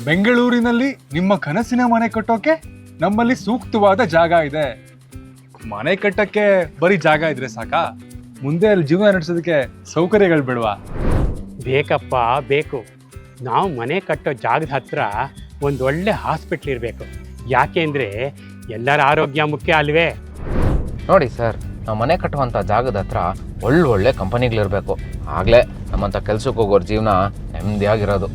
ಬೆಂಗಳೂರಿನಲ್ಲಿ ನಿಮ್ಮ ಕನಸಿನ ಮನೆ ಕಟ್ಟೋಕೆ ನಮ್ಮಲ್ಲಿ ಸೂಕ್ತವಾದ ಜಾಗ ಇದೆ. ಮನೆ ಕಟ್ಟಕ್ಕೆ ಬರೀ ಜಾಗ ಇದ್ರೆ ಸಾಕಾ? ಮುಂದೆ ಅಲ್ಲಿ ಜೀವನ ನಡೆಸೋದಕ್ಕೆ ಸೌಕರ್ಯಗಳು ಬೇಡವಾ? ಬೇಕಪ್ಪ ಬೇಕು. ನಾವು ಮನೆ ಕಟ್ಟೋ ಜಾಗದ ಹತ್ರ ಒಂದೊಳ್ಳೆ ಹಾಸ್ಪಿಟ್ಲ್ ಇರಬೇಕು. ಯಾಕೆ ಅಂದರೆ ಎಲ್ಲರ ಆರೋಗ್ಯ ಮುಖ್ಯ ಅಲ್ವೇ? ನೋಡಿ ಸರ್, ನಾವು ಮನೆ ಕಟ್ಟುವಂಥ ಜಾಗದ ಹತ್ರ ಒಳ್ಳೊಳ್ಳೆ ಕಂಪನಿಗಳಿರಬೇಕು. ಆಗಲೇ ನಮ್ಮಂಥ ಕೆಲ್ಸಕ್ಕೆ ಹೋಗೋರ ಜೀವನ ನೆಮ್ಮದಿಯಾಗಿರೋದು.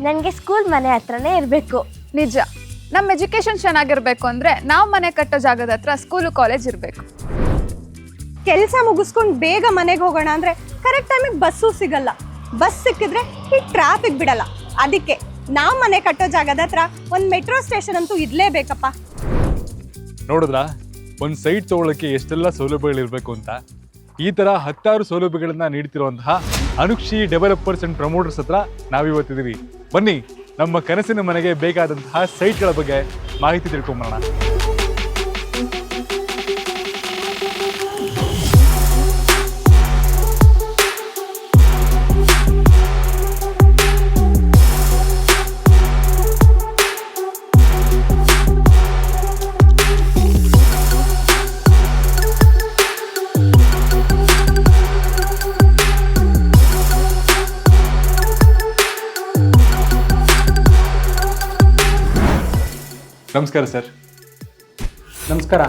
ನನಗೆ ಸ್ಕೂಲ್ ಮನೆ ಹತ್ರನೇ ಇರಬೇಕು. ನಿಜ, ನಮ್ಮ ಎಜುಕೇಶನ್ ಚೆನ್ನಾಗಿರ್ಬೇಕು ಅಂದರೆ ನಾವು ಮನೆ ಕಟ್ಟೋ ಜಾಗದ ಹತ್ರ ಸ್ಕೂಲು ಕಾಲೇಜ್ ಇರಬೇಕು. ಕೆಲಸ ಮುಗಿಸ್ಕೊಂಡು ಬೇಗ ಮನೆಗೆ ಹೋಗೋಣ ಅಂದರೆ ಕರೆಕ್ಟ್ ಟೈಮಿಗೆ ಬಸ್ಸು ಸಿಗಲ್ಲ. ಬಸ್ ಸಿಕ್ಕಿದ್ರೆ ಈ ಟ್ರಾಫಿಕ್ ಬಿಡಲ್ಲ. ಅದಕ್ಕೆ ನಾವು ಮನೆ ಕಟ್ಟೋ ಜಾಗದ ಹತ್ರ ಒಂದು ಮೆಟ್ರೋ ಸ್ಟೇಷನ್ ಅಂತೂ ಇರಲೇಬೇಕಪ್ಪ. ನೋಡಿದ್ರಾ, ಒಂದು ಸೈಟ್ ತಗೊಳ್ಳೋಕ್ಕೆ ಎಷ್ಟೆಲ್ಲ ಸೌಲಭ್ಯಗಳಿರಬೇಕು ಅಂತ. ಈ ಥರ 10 ಸೌಲಭ್ಯಗಳನ್ನ ನೀಡ್ತಿರುವಂತಹ ಅನುಕ್ಷಿ ಡೆವಲಪರ್ಸ್ ಅಂಡ್ ಪ್ರಮೋಟರ್ಸ್ ಹತ್ರ ನಾವಿವತ್ತಿದ್ದೀವಿ. ಬನ್ನಿ, ನಮ್ಮ ಕನಸಿನ ಮನೆಗೆ ಬೇಕಾದಂತಹ ಸೈಟ್ಗಳ ಬಗ್ಗೆ ಮಾಹಿತಿ ತಿಳ್ಕೊಂಬರೋಣ. ನಮಸ್ಕಾರ ಸರ್. ನಮಸ್ಕಾರ,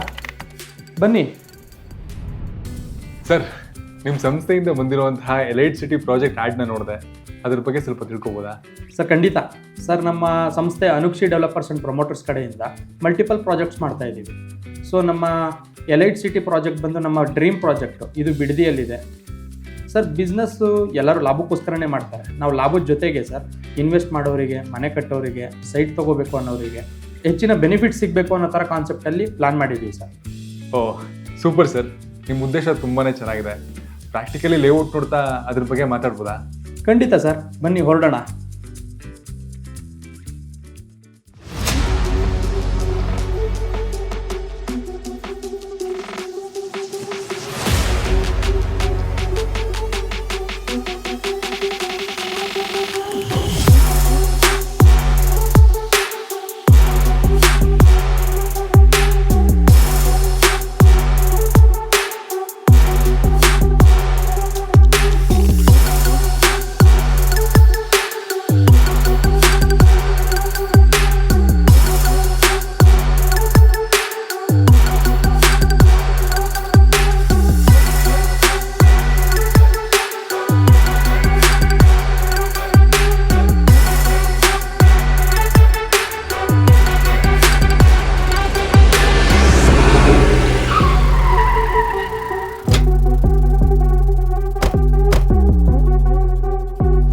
ಬನ್ನಿ ಸರ್. ನಿಮ್ಮ ಸಂಸ್ಥೆಯಿಂದ ಬಂದಿರುವಂತಹ ಎಲೈಟ್ ಸಿಟಿ ಪ್ರಾಜೆಕ್ಟ್ ಆಡ್ನ ನೋಡಿದೆ, ಅದ್ರ ಬಗ್ಗೆ ಸ್ವಲ್ಪ ತಿಳ್ಕೊಬೋದಾ? ಸರ್, ಖಂಡಿತ ಸರ್. ನಮ್ಮ ಸಂಸ್ಥೆ ಅನುಕ್ಷಿ ಡೆವಲಪರ್ಸ್ ಆ್ಯಂಡ್ ಪ್ರಮೋಟರ್ಸ್ ಕಡೆಯಿಂದ ಮಲ್ಟಿಪಲ್ ಪ್ರಾಜೆಕ್ಟ್ಸ್ ಮಾಡ್ತಾ ಇದ್ದೀವಿ. ಸೊ ನಮ್ಮ ಎಲೈಟ್ ಸಿಟಿ ಪ್ರಾಜೆಕ್ಟ್ ಬಂದು ನಮ್ಮ ಡ್ರೀಮ್ ಪ್ರಾಜೆಕ್ಟು. ಇದು ಬಿಡದಿಯಲ್ಲಿದೆ ಸರ್. ಬಿಸ್ನೆಸ್ಸು ಎಲ್ಲರೂ ಲಾಭಕ್ಕೋಸ್ಕರನೇ ಮಾಡ್ತಾರೆ. ನಾವು ಲಾಭದ ಜೊತೆಗೆ ಸರ್ ಇನ್ವೆಸ್ಟ್ ಮಾಡೋರಿಗೆ, ಮನೆ ಕಟ್ಟೋರಿಗೆ, ಸೈಟ್ ತೊಗೋಬೇಕು ಅನ್ನೋರಿಗೆ ಹೆಚ್ಚಿನ ಬೆನಿಫಿಟ್ ಸಿಗಬೇಕು ಅನ್ನೋ ಥರ ಕಾನ್ಸೆಪ್ಟಲ್ಲಿ ಪ್ಲಾನ್ ಮಾಡಿದ್ದೀವಿ ಸರ್. ಓಹ್, ಸೂಪರ್ ಸರ್. ನಿಮ್ಮ ಉದ್ದೇಶ ತುಂಬಾ ಚೆನ್ನಾಗಿದೆ. ಪ್ರಾಕ್ಟಿಕಲಿ ಲೇಔಟ್ ನೋಡ್ತಾ ಅದ್ರ ಬಗ್ಗೆ ಮಾತಾಡ್ಬೋದಾ? ಖಂಡಿತ ಸರ್, ಬನ್ನಿ ಹೊರಡೋಣ.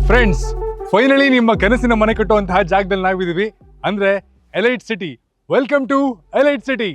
ಫ್ರೆಂಡ್ಸ್, ಫೈನಲಿ ನಿಮ್ಮ ಕನಸಿನ ಮನೆ ಕಟ್ಟುವಂತಹ ಜಾಗದಲ್ಲಿ ನಾವಿದ್ದೀವಿ, ಅಂದ್ರೆ elite city. Welcome to elite city.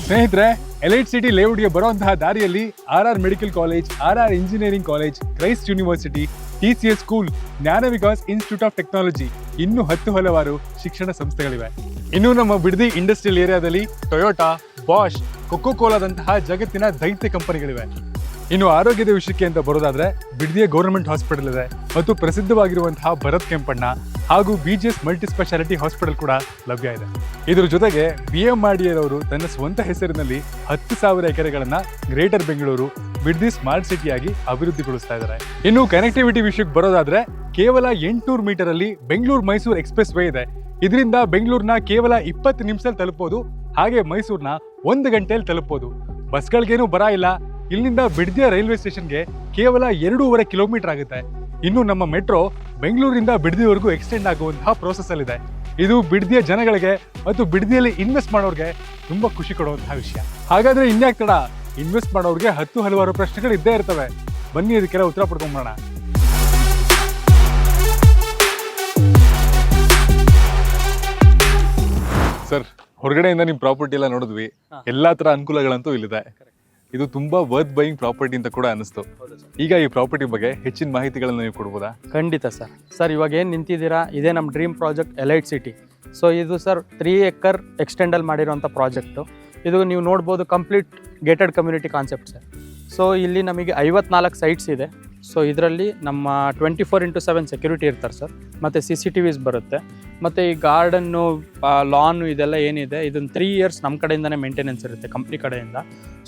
ಸ್ನೇಹಿತರೆ, ಎಲೈಟ್ ಸಿಟಿ ಲೇಔಟ್ಗೆ ಬರುವಂತಹ ದಾರಿಯಲ್ಲಿ RR medical college, RR engineering college, Christ University, TCS school, Jnana Vikas institute of technology, ಇನ್ನೂ 10 ಹಲವಾರು ಶಿಕ್ಷಣ ಸಂಸ್ಥೆಗಳಿವೆ. ಇನ್ನು ನಮ್ಮ ಬಿಡದಿ ಇಂಡಸ್ಟ್ರಿಯಲ್ ಏರಿಯಾದಲ್ಲಿ ಟೊಯೋಟಾ, ಬಾಷ್, ಕೊಕೋ ಕೋಲಾದಂತಹ ಜಗತ್ತಿನ ದೈತ್ಯ ಕಂಪನಿಗಳಿವೆ. ಇನ್ನು ಆರೋಗ್ಯದ ವಿಷಯಕ್ಕೆ ಅಂತ ಬರೋದಾದ್ರೆ ಬಿಡದಿಯ ಗೌರ್ಮೆಂಟ್ ಹಾಸ್ಪಿಟಲ್ ಇದೆ ಮತ್ತು ಪ್ರಸಿದ್ಧವಾಗಿರುವಂತಹ ಭರತ್ ಕೆಂಪಣ್ಣ ಹಾಗೂ BGS ಮಲ್ಟಿ ಸ್ಪೆಷಾಲಿಟಿ ಹಾಸ್ಪಿಟಲ್ ಕೂಡ ಲಭ್ಯ ಇದೆ. ಇದ್ರ ಜೊತೆಗೆ BMRDA ಅವರು ತನ್ನ ಸ್ವಂತ ಹೆಸರಿನಲ್ಲಿ 10,000 ಎಕರೆಗಳನ್ನ ಗ್ರೇಟರ್ ಬೆಂಗಳೂರು ಬಿಡದಿ ಸ್ಮಾರ್ಟ್ ಸಿಟಿಯಾಗಿ ಅಭಿವೃದ್ಧಿಗೊಳಿಸ್ತಾ ಇದ್ದಾರೆ. ಇನ್ನು ಕನೆಕ್ಟಿವಿಟಿ ವಿಷಯಕ್ಕೆ ಬರೋದಾದ್ರೆ ಕೇವಲ 800 ಮೀಟರ್ ಅಲ್ಲಿ ಬೆಂಗಳೂರು ಮೈಸೂರು ಎಕ್ಸ್ಪ್ರೆಸ್ ವೇ ಇದೆ. ಇದರಿಂದ ಬೆಂಗಳೂರಿನ ಕೇವಲ 20 ನಿಮಿಷದಲ್ಲಿ ತಲುಪಬಹುದು, ಹಾಗೆ ಮೈಸೂರಿನ 1 ಗಂಟೆಯಲ್ಲಿ ತಲುಪಬಹುದು. ಬಸ್ಗಳಿಗೇನು ಬರ ಇಲ್ಲ. ಇಲ್ಲಿಂದ ಬಿಡದಿಯ ರೈಲ್ವೆ ಸ್ಟೇಷನ್ಗೆ ಕೇವಲ 2.5 ಕಿಲೋಮೀಟರ್ ಆಗುತ್ತೆ. ಇನ್ನು ನಮ್ಮ ಮೆಟ್ರೋ ಬೆಂಗಳೂರಿಂದ ಬಿಡದಿವರೆಗೂ ಎಕ್ಸ್ಟೆಂಡ್ ಆಗುವಂತಹ ಪ್ರೋಸೆಸ್ ಅಲ್ಲಿದೆ. ಇದು ಬಿಡದಿಯ ಜನಗಳಿಗೆ ಮತ್ತು ಬಿಡದಿಯಲ್ಲಿ ಇನ್ವೆಸ್ಟ್ ಮಾಡೋರಿಗೆ ತುಂಬಾ ಖುಷಿ ಕೊಡುವಂತಹ ವಿಷಯ. ಹಾಗಾದ್ರೆ ಇನ್ಯಾಕ್ ತಡ, ಇನ್ವೆಸ್ಟ್ ಮಾಡೋರಿಗೆ 10 ಹಲವಾರು ಪ್ರಶ್ನೆಗಳು ಇದ್ದೇ ಇರ್ತವೆ. ಬನ್ನಿ ಅದಕ್ಕೆಲ್ಲ ಉತ್ತರ ಪಡ್ಕೊಂಡ್ಬರೋಣ. ಸರ್, ಹೊರಗಡೆಯಿಂದ ನಿಮ್ ಪ್ರಾಪರ್ಟಿ ಎಲ್ಲ ನೋಡಿದ್ವಿ, ಎಲ್ಲಾ ತರ ಅನುಕೂಲಗಳಂತೂ ಇಲ್ಲಿದೆ. ಇದು ತುಂಬಾ ವರ್ತ್ ಬೈಯಿಂಗ್ ಪ್ರಾಪರ್ಟಿ ಅಂತ ಕೂಡ ಅನಿಸ್ತು. ಈಗ ಈ ಪ್ರಾಪರ್ಟಿ ಬಗ್ಗೆ ಹೆಚ್ಚಿನ ಮಾಹಿತಿಗಳನ್ನು ನೀವು ಕೊಡ್ಬೋದಾ? ಖಂಡಿತ ಸರ್. ಇವಾಗ ಏನು ನಿಂತಿದ್ದೀರಾ, ಇದೇ ನಮ್ಮ dream project elite city. So ಇದು ಸರ್ 3 ಎಕರ್ ಎಕ್ಸ್ಟೆಂಡಲ್ಲಿ ಮಾಡಿರೋಂಥ ಪ್ರಾಜೆಕ್ಟು. ಇದು ನೀವು ನೋಡ್ಬೋದು complete gated community concept sir. So ಇಲ್ಲಿ ನಮಗೆ 54 ಸೈಟ್ಸ್ ಇದೆ. ಸೊ ಇದರಲ್ಲಿ ನಮ್ಮ 24x7 ಸೆಕ್ಯೂರಿಟಿ ಇರ್ತಾರೆ ಸರ್, ಮತ್ತು CCTVs ಬರುತ್ತೆ, ಮತ್ತು ಈ ಗಾರ್ಡನ್ನು ಲಾನು ಇದೆಲ್ಲ ಏನಿದೆ ಇದನ್ನು 3 ಇಯರ್ಸ್ ನಮ್ಮ ಕಡೆಯಿಂದನೇ ಮೇಂಟೆನೆನ್ಸ್ ಇರುತ್ತೆ ಕಂಪ್ನಿ ಕಡೆಯಿಂದ.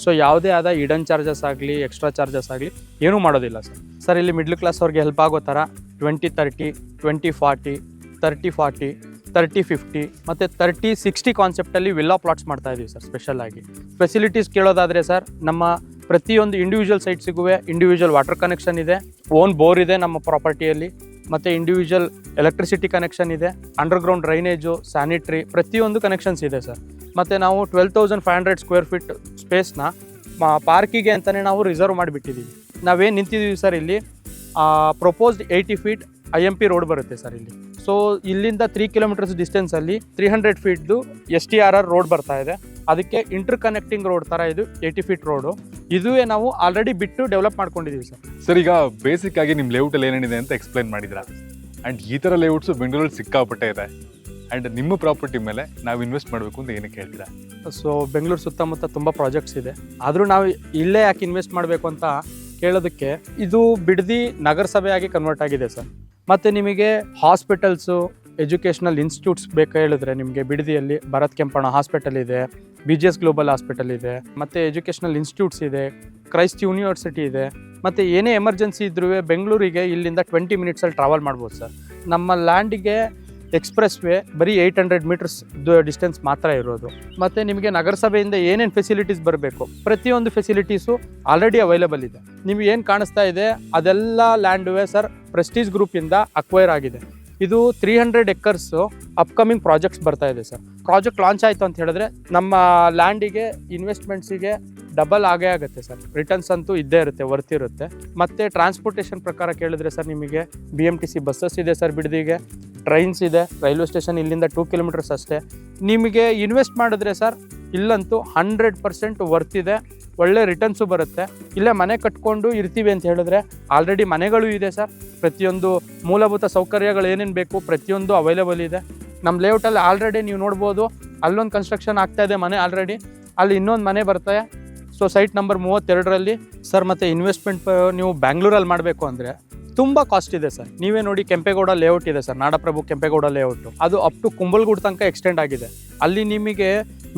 ಸೊ ಯಾವುದೇ ಆದ ಇಡನ್ ಚಾರ್ಜಸ್ ಆಗಲಿ ಎಕ್ಸ್ಟ್ರಾ ಚಾರ್ಜಸ್ ಆಗಲಿ ಏನೂ ಮಾಡೋದಿಲ್ಲ ಸರ್. ಸರ್ ಇಲ್ಲಿ ಮಿಡ್ಲ್ ಕ್ಲಾಸ್ ಅವ್ರಿಗೆ ಹೆಲ್ಪ್ ಆಗೋ ಥರ 20-30, 20-40, 30-40, 30-50 ಮತ್ತು 30-60 ಕಾನ್ಸೆಪ್ಟಲ್ಲಿ ವಿಲ್ಲಾ ಪ್ಲಾಟ್ಸ್ ಮಾಡ್ತಾ ಇದ್ದೀವಿ ಸರ್. ಸ್ಪೆಷಲ್ ಆಗಿ ಫೆಸಿಲಿಟೀಸ್ ಕೇಳೋದಾದರೆ ಸರ್, ನಮ್ಮ ಪ್ರತಿಯೊಂದು ಇಂಡಿವಿಜುವಲ್ ಸೈಟ್ಸಿಗೂ ಇಂಡಿವಿಜುವಲ್ ವಾಟರ್ ಕನೆಕ್ಷನ್ ಇದೆ, ಓನ್ ಬೋರ್ ಇದೆ ನಮ್ಮ ಪ್ರಾಪರ್ಟಿಯಲ್ಲಿ, ಮತ್ತು ಇಂಡಿವಿಜುವಲ್ ಎಲೆಕ್ಟ್ರಿಸಿಟಿ ಕನೆಕ್ಷನ್ ಇದೆ, ಅಂಡರ್ಗ್ರೌಂಡ್ ಡ್ರೈನೇಜು, ಸ್ಯಾನಿಟ್ರಿ ಪ್ರತಿಯೊಂದು ಕನೆಕ್ಷನ್ಸ್ ಇದೆ ಸರ್. ಮತ್ತು ನಾವು 12,500 ಸ್ಕ್ವೇರ್ ಫೀಟ್ ಸ್ಪೇಸ್ನ ಪಾರ್ಕಿಗೆ ಅಂತಲೇ ನಾವು ರಿಸರ್ವ್ ಮಾಡಿಬಿಟ್ಟಿದ್ದೀವಿ. ನಾವೇನು ನಿಂತಿದ್ದೀವಿ ಸರ್ ಇಲ್ಲಿ ಪ್ರೊಪೋಸ್ಡ್ 80 ಫೀಟ್ IMP ರೋಡ್ ಬರುತ್ತೆ ಸರ್ ಇಲ್ಲಿ. ಸೊ ಇಲ್ಲಿಂದ 3 ಕಿಲೋಮೀಟರ್ಸ್ ಡಿಸ್ಟೆನ್ಸಲ್ಲಿ 300 ಫೀಟ್ದು STRR ರೋಡ್ ಬರ್ತಾ ಇದೆ. ಅದಕ್ಕೆ ಇಂಟರ್ ಕನೆಕ್ಟಿಂಗ್ ರೋಡ್ ಥರ ಇದು 80 ಫೀಟ್ ರೋಡು. ಇದುವೇ ನಾವು ಆಲ್ರೆಡಿ ಬಿಟ್ಟು ಡೆವಲಪ್ ಮಾಡ್ಕೊಂಡಿದ್ದೀವಿ ಸರ್. ಸರ್ ಈಗ ಬೇಸಿಕ್ ಆಗಿ ನಿಮ್ಮ ಲೇಔಟಲ್ಲಿ ಏನೇನಿದೆ ಅಂತ ಎಕ್ಸ್ಪ್ಲೈನ್ ಮಾಡಿದ್ರ. ಆ್ಯಂಡ್ ಈ ಥರ ಲೇಔಟ್ಸು ಬೆಂಗಳೂರಲ್ಲಿ ಸಿಕ್ಕಾಪಟ್ಟೆ ಇದೆ. ಆ್ಯಂಡ್ ನಿಮ್ಮ ಪ್ರಾಪರ್ಟಿ ಮೇಲೆ ನಾವು ಇನ್ವೆಸ್ಟ್ ಮಾಡಬೇಕು ಅಂತ ಏನಕ್ಕೆ ಹೇಳ್ತೀರಾ? ಸೊ ಬೆಂಗಳೂರು ಸುತ್ತಮುತ್ತ ತುಂಬ ಪ್ರಾಜೆಕ್ಟ್ಸ್ ಇದೆ, ಆದರೂ ನಾವು ಇಲ್ಲೇ ಯಾಕೆ ಇನ್ವೆಸ್ಟ್ ಮಾಡಬೇಕು ಅಂತ ಕೇಳೋದಕ್ಕೆ, ಇದು ಬಿಡದಿ ನಗರಸಭೆಯಾಗಿ ಕನ್ವರ್ಟ್ ಆಗಿದೆ ಸರ್. ಮತ್ತು ನಿಮಗೆ ಹಾಸ್ಪಿಟಲ್ಸು, ಎಜುಕೇಷನಲ್ ಇನ್ಸ್ಟಿಟ್ಯೂಟ್ಸ್ ಬೇಕು ಹೇಳಿದ್ರೆ ನಿಮಗೆ ಬಿಡದಿಯಲ್ಲಿ ಭರತ್ ಕೆಂಪಣ್ಣ ಹಾಸ್ಪಿಟಲ್ ಇದೆ, BGS ಗ್ಲೋಬಲ್ ಹಾಸ್ಪಿಟಲ್ ಇದೆ, ಮತ್ತು ಎಜುಕೇಷನಲ್ ಇನ್ಸ್ಟಿಟ್ಯೂಟ್ಸ್ ಇದೆ, ಕ್ರೈಸ್ಟ್ ಯೂನಿವರ್ಸಿಟಿ ಇದೆ. ಮತ್ತು ಏನೇ ಎಮರ್ಜೆನ್ಸಿ ಇದ್ರೂ ಬೆಂಗಳೂರಿಗೆ ಇಲ್ಲಿಂದ 20 ಮಿನಿಟ್ಸಲ್ಲಿ ಟ್ರಾವೆಲ್ ಮಾಡ್ಬೋದು ಸರ್. ನಮ್ಮ ಲ್ಯಾಂಡಿಗೆ ಎಕ್ಸ್ಪ್ರೆಸ್ ವೇ ಬರೀ 800 ಮೀಟರ್ಸ್ ಡಿಸ್ಟೆನ್ಸ್ ಮಾತ್ರ ಇರೋದು. ಮತ್ತು ನಿಮಗೆ ನಗರಸಭೆಯಿಂದ ಏನೇನು ಫೆಸಿಲಿಟೀಸ್ ಬರಬೇಕು ಪ್ರತಿಯೊಂದು ಫೆಸಿಲಿಟೀಸು ಆಲ್ರೆಡಿ ಅವೈಲೇಬಲ್ ಇದೆ. ನಿಮ್ಗೆ ಏನು ಕಾಣಿಸ್ತಾ ಇದೆ ಅದೆಲ್ಲ ಲ್ಯಾಂಡುವೆ ಸರ್ ಪ್ರೆಸ್ಟೀಜ್ ಗ್ರೂಪಿಂದ ಅಕ್ವೈರ್ ಆಗಿದೆ. ಇದು 300 ಎಕರ್ಸು ಅಪ್ಕಮಿಂಗ್ ಪ್ರಾಜೆಕ್ಟ್ಸ್ ಬರ್ತಾ ಇದೆ ಸರ್. ಪ್ರಾಜೆಕ್ಟ್ ಲಾಂಚ್ ಆಯಿತು ಅಂತ ಹೇಳಿದ್ರೆ ನಮ್ಮ ಲ್ಯಾಂಡಿಗೆ ಇನ್ವೆಸ್ಟ್ಮೆಂಟ್ಸಿಗೆ ಡಬಲ್ ಆಗೇ ಆಗುತ್ತೆ ಸರ್. ರಿಟರ್ನ್ಸ್ ಅಂತೂ ಇದ್ದೇ ಇರುತ್ತೆ, ವರ್ತ್ ಇರುತ್ತೆ. ಮತ್ತು ಟ್ರಾನ್ಸ್ಪೋರ್ಟೇಷನ್ ಪ್ರಕಾರ ಕೇಳಿದ್ರೆ ಸರ್ ನಿಮಗೆ BMTC ಬಸ್ಸಸ್ ಇದೆ ಸರ್, ಬಿಡದಿಗೆ ಟ್ರೈನ್ಸ್ ಇದೆ, ರೈಲ್ವೆ ಸ್ಟೇಷನ್ ಇಲ್ಲಿಂದ 2 ಕಿಲೋಮೀಟರ್ಸ್ ಅಷ್ಟೇ. ನಿಮಗೆ ಇನ್ವೆಸ್ಟ್ ಮಾಡಿದ್ರೆ ಸರ್ ಇಲ್ಲಂತೂ 100% ವರ್ತ್ ಇದೆ, ಒಳ್ಳೆ ರಿಟರ್ನ್ಸು ಬರುತ್ತೆ. ಇಲ್ಲೇ ಮನೆ ಕಟ್ಕೊಂಡು ಇರ್ತೀವಿ ಅಂತ ಹೇಳಿದ್ರೆ ಆಲ್ರೆಡಿ ಮನೆಗಳು ಇದೆ ಸರ್. ಪ್ರತಿಯೊಂದು ಮೂಲಭೂತ ಸೌಕರ್ಯಗಳು ಏನೇನು ಬೇಕು ಪ್ರತಿಯೊಂದು ಅವೈಲೇಬಲ್ ಇದೆ ನಮ್ಮ ಲೇಔಟಲ್ಲಿ. ಆಲ್ರೆಡಿ ನೀವು ನೋಡ್ಬೋದು ಅಲ್ಲೊಂದು ಕನ್ಸ್ಟ್ರಕ್ಷನ್ ಆಗ್ತಾ ಇದೆ ಮನೆ ಆಲ್ರೆಡಿ, ಅಲ್ಲಿ ಇನ್ನೊಂದು ಮನೆ ಬರ್ತದೆ. ಸೊ ಸೈಟ್ ನಂಬರ್ 32ರಲ್ಲಿ ಸರ್. ಮತ್ತು ಇನ್ವೆಸ್ಟ್ಮೆಂಟ್ ನೀವು ಬ್ಯಾಂಗ್ಳೂರಲ್ಲಿ ಮಾಡಬೇಕು ಅಂದರೆ ತುಂಬ ಕಾಸ್ಟ್ ಇದೆ ಸರ್. ನೀವೇ ನೋಡಿ ಕೆಂಪೇಗೌಡ ಲೇಔಟ್ ಇದೆ ಸರ್, ನಾಡಪ್ರಭು ಕೆಂಪೇಗೌಡ ಲೇಔಟು, ಅದು ಅಪ್ ಟು ಕುಂಬಲ್ಗೂಡು ತನಕ ಎಕ್ಸ್ಟೆಂಡ್ ಆಗಿದೆ. ಅಲ್ಲಿ ನಿಮಗೆ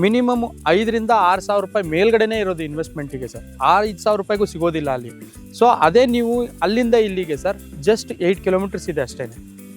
ಮಿನಿಮಮ್ 5,000 to 6,000 ರೂಪಾಯಿ ಮೇಲ್ಗಡೆನೇ ಇರೋದು ಇನ್ವೆಸ್ಟ್ಮೆಂಟಿಗೆ ಸರ್. 5,000 ರೂಪಾಯಿಗೂ ಸಿಗೋದಿಲ್ಲ ಅಲ್ಲಿ. ಸೊ ಅದೇ ನೀವು ಅಲ್ಲಿಂದ ಇಲ್ಲಿಗೆ ಸರ್ ಜಸ್ಟ್ 8 ಕಿಲೋಮೀಟರ್ಸ್ ಇದೆ ಅಷ್ಟೇ.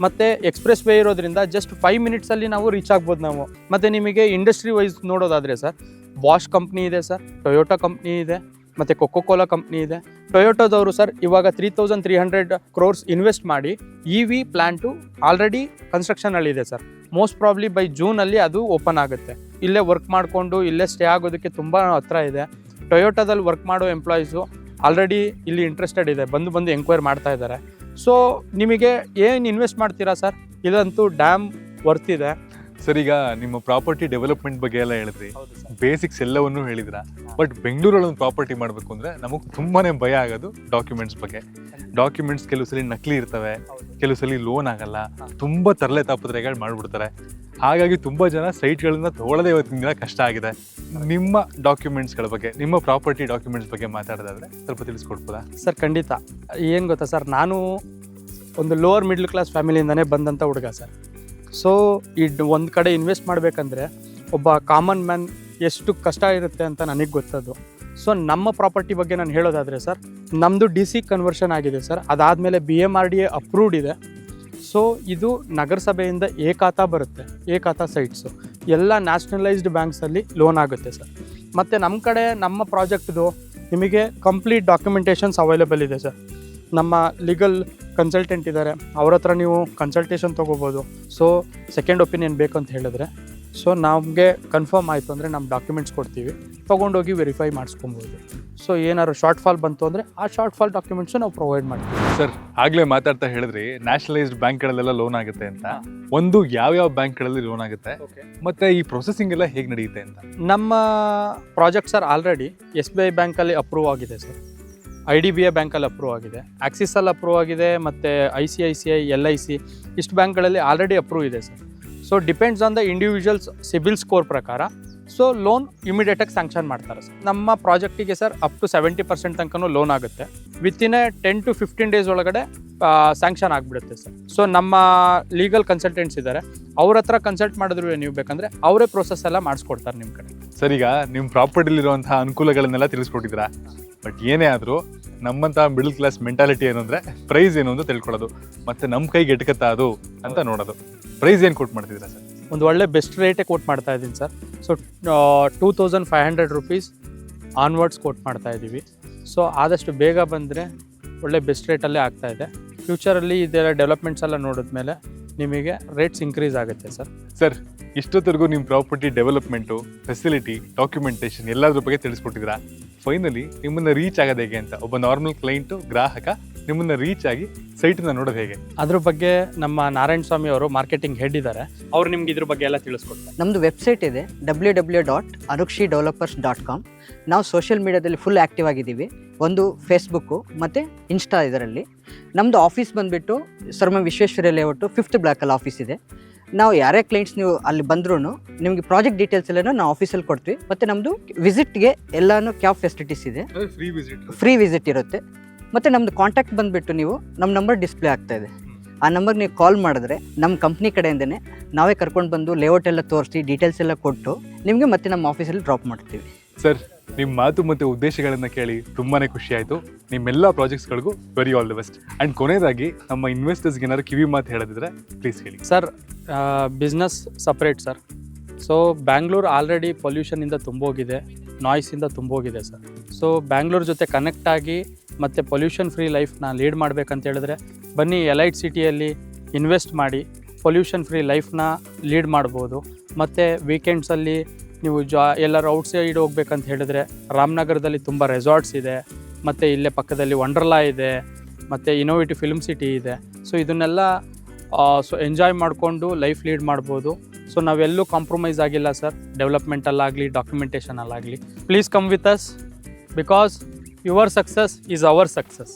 ಮತ್ತು ಎಕ್ಸ್ಪ್ರೆಸ್ ವೇ ಇರೋದ್ರಿಂದ ಜಸ್ಟ್ 5 ಮಿನಿಟ್ಸಲ್ಲಿ ನಾವು ರೀಚ್ ಆಗ್ಬೋದು ನಾವು. ಮತ್ತು ನಿಮಗೆ ಇಂಡಸ್ಟ್ರಿ ವೈಸ್ ನೋಡೋದಾದರೆ ಸರ್ ಬಾಷ್ ಕಂಪ್ನಿ ಇದೆ ಸರ್, ಟೊಯೋಟಾ ಕಂಪ್ನಿ ಇದೆ, ಮತ್ತು ಕೊಕೊಕೋಲಾ ಕಂಪ್ನಿ ಇದೆ. ಟೊಯೋಟೋದವರು ಸರ್ ಇವಾಗ 3,300 crores ಇನ್ವೆಸ್ಟ್ ಮಾಡಿ EV ಪ್ಲ್ಯಾಂಟು ಆಲ್ರೆಡಿ ಕನ್ಸ್ಟ್ರಕ್ಷನಲ್ಲಿದೆ ಸರ್. ಮೋಸ್ಟ್ ಪ್ರಾಬ್ಲಿ ಬೈ ಜೂನಲ್ಲಿ ಅದು ಓಪನ್ ಆಗುತ್ತೆ. ಇಲ್ಲೇ ವರ್ಕ್ ಮಾಡಿಕೊಂಡು ಇಲ್ಲೇ ಸ್ಟೇ ಆಗೋದಕ್ಕೆ ತುಂಬ ಹತ್ರ ಇದೆ. ಟೊಯೋಟಾದಲ್ಲಿ ವರ್ಕ್ ಮಾಡೋ ಎಂಪ್ಲಾಯೀಸು ಆಲ್ರೆಡಿ ಇಲ್ಲಿ ಇಂಟ್ರೆಸ್ಟೆಡ್ ಇದೆ, ಬಂದು ಎಂಕ್ವೈರ್ ಮಾಡ್ತಾ ಇದ್ದಾರೆ. ಸೊ ನಿಮಗೆ ಏನು ಇನ್ವೆಸ್ಟ್ ಮಾಡ್ತೀರಾ ಸರ್, ಇದಂತೂ ಡ್ಯಾಮ್ ವರ್ತ್ ಇದೆ ಸರ್. ಈಗ ನಿಮ್ಮ ಪ್ರಾಪರ್ಟಿ ಡೆವಲಪ್ಮೆಂಟ್ ಬಗ್ಗೆ ಎಲ್ಲ ಹೇಳಿದ್ರಿ, ಬೇಸಿಕ್ಸ್ ಎಲ್ಲವನ್ನೂ ಹೇಳಿದ್ರ. ಬಟ್ ಬೆಂಗಳೂರಲ್ಲಿ ಒಂದು ಪ್ರಾಪರ್ಟಿ ಮಾಡಬೇಕು ಅಂದರೆ ನಮಗೆ ತುಂಬಾ ಭಯ ಆಗೋದು ಡಾಕ್ಯುಮೆಂಟ್ಸ್ ಬಗ್ಗೆ. ಡಾಕ್ಯುಮೆಂಟ್ಸ್ ಕೆಲವು ಸಲ ನಕಲಿ ಇರ್ತವೆ, ಕೆಲವು ಸಲ ಲೋನ್ ಆಗಲ್ಲ, ತುಂಬ ತರಲೆ ತಾಪತ್ರೆಗಳು ಮಾಡಿಬಿಡ್ತಾರೆ. ಹಾಗಾಗಿ ತುಂಬ ಜನ ಸೈಟ್ಗಳನ್ನ ತೊಗೊಳ್ಳೋದೇ ಇವತ್ತಿನ ದಿನ ಕಷ್ಟ ಆಗಿದೆ. ನಿಮ್ಮ ಡಾಕ್ಯುಮೆಂಟ್ಸ್ಗಳ ಬಗ್ಗೆ, ನಿಮ್ಮ ಪ್ರಾಪರ್ಟಿ ಡಾಕ್ಯುಮೆಂಟ್ಸ್ ಬಗ್ಗೆ ಮಾತಾಡೋದಾದರೆ ಸ್ವಲ್ಪ ತಿಳಿಸ್ಕೊಡ್ಬೋದಾ ಸರ್? ಖಂಡಿತ. ಏನು ಗೊತ್ತಾ ಸರ್, ನಾನು ಒಂದು ಲೋವರ್ ಮಿಡ್ಲ್ ಕ್ಲಾಸ್ ಫ್ಯಾಮಿಲಿಯಿಂದನೇ ಬಂದಂಥ ಹುಡುಗ ಸರ್. ಸೊ ಒಂದು ಕಡೆ ಇನ್ವೆಸ್ಟ್ ಮಾಡಬೇಕಂದ್ರೆ ಒಬ್ಬ ಕಾಮನ್ ಮ್ಯಾನ್ ಎಷ್ಟು ಕಷ್ಟ ಇರುತ್ತೆ ಅಂತ ನನಗೆ ಗೊತ್ತದು. ಸೊ ನಮ್ಮ ಪ್ರಾಪರ್ಟಿ ಬಗ್ಗೆ ನಾನು ಹೇಳೋದಾದರೆ ಸರ್, ನಮ್ಮದು DC ಕನ್ವರ್ಷನ್ ಆಗಿದೆ ಸರ್. ಅದಾದಮೇಲೆ BMRDA ಅಪ್ರೂವ್ಡ್ ಇದೆ. ಸೊ ಇದು ನಗರಸಭೆಯಿಂದ ಏಕಾತಾ ಬರುತ್ತೆ, ಏಕಾತಾ ಸೈಟ್ಸು ಎಲ್ಲ ನ್ಯಾಷನಲೈಸ್ಡ್ ಬ್ಯಾಂಕ್ಸಲ್ಲಿ ಲೋನ್ ಆಗುತ್ತೆ ಸರ್. ಮತ್ತು ನಮ್ಮ ಕಡೆ ನಮ್ಮ ಪ್ರಾಜೆಕ್ಟ್ದು ನಿಮಗೆ ಕಂಪ್ಲೀಟ್ ಡಾಕ್ಯುಮೆಂಟೇಷನ್ಸ್ ಅವೈಲೇಬಲ್ ಇದೆ ಸರ್. ನಮ್ಮ ಲೀಗಲ್ ಕನ್ಸಲ್ಟೆಂಟ್ ಇದ್ದಾರೆ, ಅವ್ರ ಹತ್ರ ನೀವು ಕನ್ಸಲ್ಟೇಷನ್ ತೊಗೋಬೋದು. ಸೊ ಸೆಕೆಂಡ್ ಒಪಿನಿಯನ್ ಬೇಕು ಅಂತ ಹೇಳಿದ್ರೆ ಸೊ ನಮಗೆ ಕನ್ಫರ್ಮ್ ಆಯಿತು ಅಂದರೆ ನಮ್ಮ ಡಾಕ್ಯುಮೆಂಟ್ಸ್ ಕೊಡ್ತೀವಿ, ತೊಗೊಂಡೋಗಿ ವೆರಿಫೈ ಮಾಡಿಸ್ಕೊಬೋದು. ಸೊ ಏನಾದ್ರು ಶಾರ್ಟ್ ಫಾಲ್ ಬಂತು ಅಂದರೆ ಆ ಶಾರ್ಟ್ ಫಾಲ್ ಡಾಕ್ಯುಮೆಂಟ್ಸು ನಾವು ಪ್ರೊವೈಡ್ ಮಾಡ್ತೀವಿ ಸರ್. ಆಗಲೇ ಮಾತಾಡ್ತಾ ಹೇಳಿದ್ರಿ ನ್ಯಾಷನಲೈಸ್ಡ್ ಬ್ಯಾಂಕ್ಗಳಲ್ಲೆಲ್ಲ ಲೋನ್ ಆಗುತ್ತೆ ಅಂತ. ಒಂದು ಯಾವ್ಯಾವ ಬ್ಯಾಂಕ್ಗಳಲ್ಲಿ ಲೋನ್ ಆಗುತ್ತೆ ಮತ್ತು ಈ ಪ್ರೊಸೆಸಿಂಗ್ ಎಲ್ಲ ಹೇಗೆ ನಡೆಯುತ್ತೆ ಅಂತ? ನಮ್ಮ ಪ್ರಾಜೆಕ್ಟ್ ಸರ್ ಆಲ್ರೆಡಿ SBI ಬ್ಯಾಂಕಲ್ಲಿ ಅಪ್ರೂವ್ ಆಗಿದೆ ಸರ್, IDBI ಬ್ಯಾಂಕಲ್ಲಿ ಅಪ್ರೂವ್ ಆಗಿದೆ, ಆಕ್ಸಿಸಲ್ಲಿ ಅಪ್ರೂವ್ ಆಗಿದೆ, ಮತ್ತು ICICI, LIC ಇಷ್ಟು ಬ್ಯಾಂಕ್ಗಳಲ್ಲಿ ಆಲ್ರೆಡಿ ಅಪ್ರೂವ್ ಇದೆ sir. So depends on the individuals CIBIL score ಪ್ರಕಾರ ಸೊ ಲೋನ್ ಇಮಿಡಿಯೇಟಾಗಿ ಸ್ಯಾಂಕ್ಷನ್ ಮಾಡ್ತಾರೆ ಸರ್. ನಮ್ಮ ಪ್ರಾಜೆಕ್ಟಿಗೆ ಸರ್ ಅಪ್ ಟು 70% ತನಕನೂ ಲೋನ್ ಆಗುತ್ತೆ. ವಿತಿನ್ 10 to 15 ಡೇಸ್ ಒಳಗಡೆ ಸ್ಯಾಂಕ್ಷನ್ ಆಗಿಬಿಡುತ್ತೆ ಸರ್. ಸೊ ನಮ್ಮ ಲೀಗಲ್ ಕನ್ಸಲ್ಟೆಂಟ್ಸ್ ಇದ್ದಾರೆ, ಅವ್ರ ಹತ್ರ ಕನ್ಸಲ್ಟ್ ಮಾಡಿದ್ರು ನೀವು ಬೇಕಂದರೆ ಅವರೇ ಪ್ರೋಸೆಸ್ ಎಲ್ಲ ಮಾಡಿಸ್ಕೊಡ್ತಾರೆ ನಿಮ್ಮ ಕಡೆ. ಸರ್, ಈಗ ನಿಮ್ಮ ಪ್ರಾಪರ್ಟಿಲಿರುವಂತಹ ಅನುಕೂಲಗಳನ್ನೆಲ್ಲ ತಿಳಿಸ್ಕೊಟ್ಟಿದ್ದೀರಾ. ಬಟ್ ಏನೇ ಆದರೂ ನಮ್ಮಂತಹ ಮಿಡಲ್ ಕ್ಲಾಸ್ ಮೆಂಟಾಲಿಟಿ ಏನು ಅಂದರೆ ಪ್ರೈಸ್ ಏನು ಅಂತ ತಿಳ್ಕೊಳ್ಳೋದು, ಮತ್ತು ನಮ್ಮ ಕೈಗೆ ಎಟಕತ್ತಾ ಅದು ಅಂತ ನೋಡೋದು. ಪ್ರೈಸ್ ಏನು ಕೊಟ್ಟು ಮಾಡ್ತಿದ್ದೀರಾ ಸರ್? ಒಂದು ಒಳ್ಳೆ ಬೆಸ್ಟ್ ರೇಟೇ ಕೋಟ್ ಮಾಡ್ತಾ ಇದ್ದೀನಿ sir. So 2500 rupees onwards quote ಮಾಡ್ತಾ ಇದ್ದೀವಿ. ಸೊ ಆದಷ್ಟು ಬೇಗ ಬಂದರೆ ಒಳ್ಳೆ ಬೆಸ್ಟ್ ರೇಟಲ್ಲೇ ಆಗ್ತಾಯಿದೆ. ಫ್ಯೂಚರಲ್ಲಿ ಇದೆಲ್ಲ ಡೆವಲಪ್ಮೆಂಟ್ಸ್ ಎಲ್ಲ ನೋಡಿದ್ಮೇಲೆ ನಿಮಗೆ ರೇಟ್ಸ್ ಇನ್ಕ್ರೀಸ್ ಆಗುತ್ತೆ ಸರ್. ಸರ್, ಇಷ್ಟೊತ್ತರೆಗೂ ನಿಮ್ಮ ಪ್ರಾಪರ್ಟಿ ಡೆವಲಪ್ಮೆಂಟು, ಫೆಸಿಲಿಟಿ, ಡಾಕ್ಯುಮೆಂಟೇಷನ್ ಎಲ್ಲದ್ರ ಬಗ್ಗೆ ತಿಳಿಸ್ಕೊಟ್ಟಿದ್ದೀರಾ. ಫೈನಲಿ ನಿಮ್ಮನ್ನು ರೀಚ್ ಆಗೋದು ಹೇಗೆ ಅಂತ, ಒಬ್ಬ ನಾರ್ಮಲ್ ಕ್ಲೈಂಟು, ಗ್ರಾಹಕ ನಿಮ್ಮನ್ನು ರೀಚ್ ಆಗಿ ಸೈಟನ್ನ ನೋಡೋದು ಹೇಗೆ? ಅದ್ರ ಬಗ್ಗೆ ನಮ್ಮ ನಾರಾಯಣ ಸ್ವಾಮಿ ಅವರು ಮಾರ್ಕೆಟಿಂಗ್ ಹೆಡ್ ಇದ್ದಾರೆ, ಅವ್ರು ನಿಮ್ಗೆ ಇದ್ರ ಬಗ್ಗೆ ಎಲ್ಲ ತಿಳಿಸ್ಕೊಡ್ತಾರೆ. ನಮ್ಮದು ವೆಬ್ಸೈಟ್ ಇದೆ www.anukshi-developers.com. ನಾವು ಸೋಷಿಯಲ್ ಮೀಡಿಯಾದಲ್ಲಿ ಫುಲ್ ಆ್ಯಕ್ಟಿವ್ ಆಗಿದ್ದೀವಿ. ಒಂದು ಫೇಸ್ಬುಕ್ಕು ಮತ್ತು ಇನ್ಸ್ಟಾ ಇದರಲ್ಲಿ. ನಮ್ಮದು ಆಫೀಸ್ ಬಂದುಬಿಟ್ಟು sir M Visvesvaraya layout 5th ಬ್ಲಾಕಲ್ಲಿ ಆಫೀಸ್ ಇದೆ. ನಾವು ಯಾರೇ ಕ್ಲೈಂಟ್ಸ್ ನೀವು ಅಲ್ಲಿ ಬಂದ್ರೂ ನಿಮಗೆ ಪ್ರಾಜೆಕ್ಟ್ ಡೀಟೇಲ್ಸ್ ಎಲ್ಲನೂ ನಾವು ಆಫೀಸಲ್ಲಿ ಕೊಡ್ತೀವಿ. ಮತ್ತು ನಮ್ಮದು ವಿಸಿಟ್ಗೆ ಎಲ್ಲನೂ ಕ್ಯಾಬ್ ಫೆಸಿಲಿಟೀಸ್ ಇದೆ, ಫ್ರೀ ವಿಸಿಟ್ ಇರುತ್ತೆ. ಮತ್ತು ನಮ್ಮದು ಕಾಂಟ್ಯಾಕ್ಟ್ ಬಂದುಬಿಟ್ಟು ನೀವು ನಮ್ಮ ನಂಬರ್ ಡಿಸ್ಪ್ಲೇ ಆಗ್ತಾಯಿದೆ, ಆ ನಂಬರ್ಗೆ ನೀವು ಕಾಲ್ ಮಾಡಿದ್ರೆ ನಮ್ಮ ಕಂಪ್ನಿ ಕಡೆಯಿಂದನೇ ನಾವೇ ಕರ್ಕೊಂಡು ಬಂದು ಲೇಔಟ್ ಎಲ್ಲ ತೋರಿಸಿ ಡೀಟೇಲ್ಸ್ ಎಲ್ಲ ಕೊಟ್ಟು ನಿಮಗೆ ಮತ್ತೆ ನಮ್ಮ ಆಫೀಸಲ್ಲಿ ಡ್ರಾಪ್ ಮಾಡ್ತೀವಿ. ಸರ್, ನಿಮ್ಮ ಮಾತು ಮತ್ತು ಉದ್ದೇಶಗಳನ್ನು ಕೇಳಿ ತುಂಬಾ ಖುಷಿ ಆಯಿತು. ನಿಮ್ಮೆಲ್ಲ ಪ್ರಾಜೆಕ್ಟ್ಸ್ಗಳಿಗೂ very all the best. And ಕೊನೆಯದಾಗಿ ನಮ್ಮ ಇನ್ವೆಸ್ಟರ್ಸ್ಗೆ ಏನಾದ್ರು ಕಿವಿ ಮಾತು ಹೇಳೋದಿದ್ರೆ ಪ್ಲೀಸ್ ಹೇಳಿ. Sir, business separate sir. So Bangalore already ಪೊಲ್ಯೂಷನಿಂದ ತುಂಬೋಗಿದೆ, ನಾಯ್ಸಿಂದ ತುಂಬೋಗಿದೆ ಸರ್. ಸೊ ಬ್ಯಾಂಗ್ಳೂರ್ ಜೊತೆ ಕನೆಕ್ಟ್ ಆಗಿ ಮತ್ತು ಪೊಲ್ಯೂಷನ್ ಫ್ರೀ ಲೈಫ್ನ ಲೀಡ್ ಮಾಡಬೇಕಂತ ಹೇಳಿದ್ರೆ ಬನ್ನಿ ಎಲೈಟ್ ಸಿಟಿಯಲ್ಲಿ ಇನ್ವೆಸ್ಟ್ ಮಾಡಿ ಪೊಲ್ಯೂಷನ್ ಫ್ರೀ ಲೈಫ್ನ ಲೀಡ್ ಮಾಡ್ಬೋದು. ಮತ್ತು ವೀಕೆಂಡ್ಸಲ್ಲಿ ನೀವು ಎಲ್ಲರೂ ಔಟ್ಸೈಡ್ ಹೋಗ್ಬೇಕಂತ ಹೇಳಿದ್ರೆ ರಾಮನಗರದಲ್ಲಿ ತುಂಬ ರೆಸಾರ್ಟ್ಸ್ ಇದೆ, ಮತ್ತು ಇಲ್ಲೇ ಪಕ್ಕದಲ್ಲಿ ವಂಡರ್ಲಾ ಇದೆ, ಮತ್ತು ಇನೋವೇಟಿವ್ ಫಿಲ್ಮ್ ಸಿಟಿ ಇದೆ. ಸೊ ಇದನ್ನೆಲ್ಲ ಎಂಜಾಯ್ ಮಾಡಿಕೊಂಡು ಲೈಫ್ ಲೀಡ್ ಮಾಡ್ಬೋದು. ಸೊ ನಾವೆಲ್ಲೂ ಕಾಂಪ್ರಮೈಸ್ ಆಗಿಲ್ಲ ಸರ್, ಡೆವಲಪ್ಮೆಂಟಲ್ಲಾಗಲಿ ಡಾಕ್ಯುಮೆಂಟೇಷನಲ್ಲಾಗಲಿ. Please come with us because your success is our success.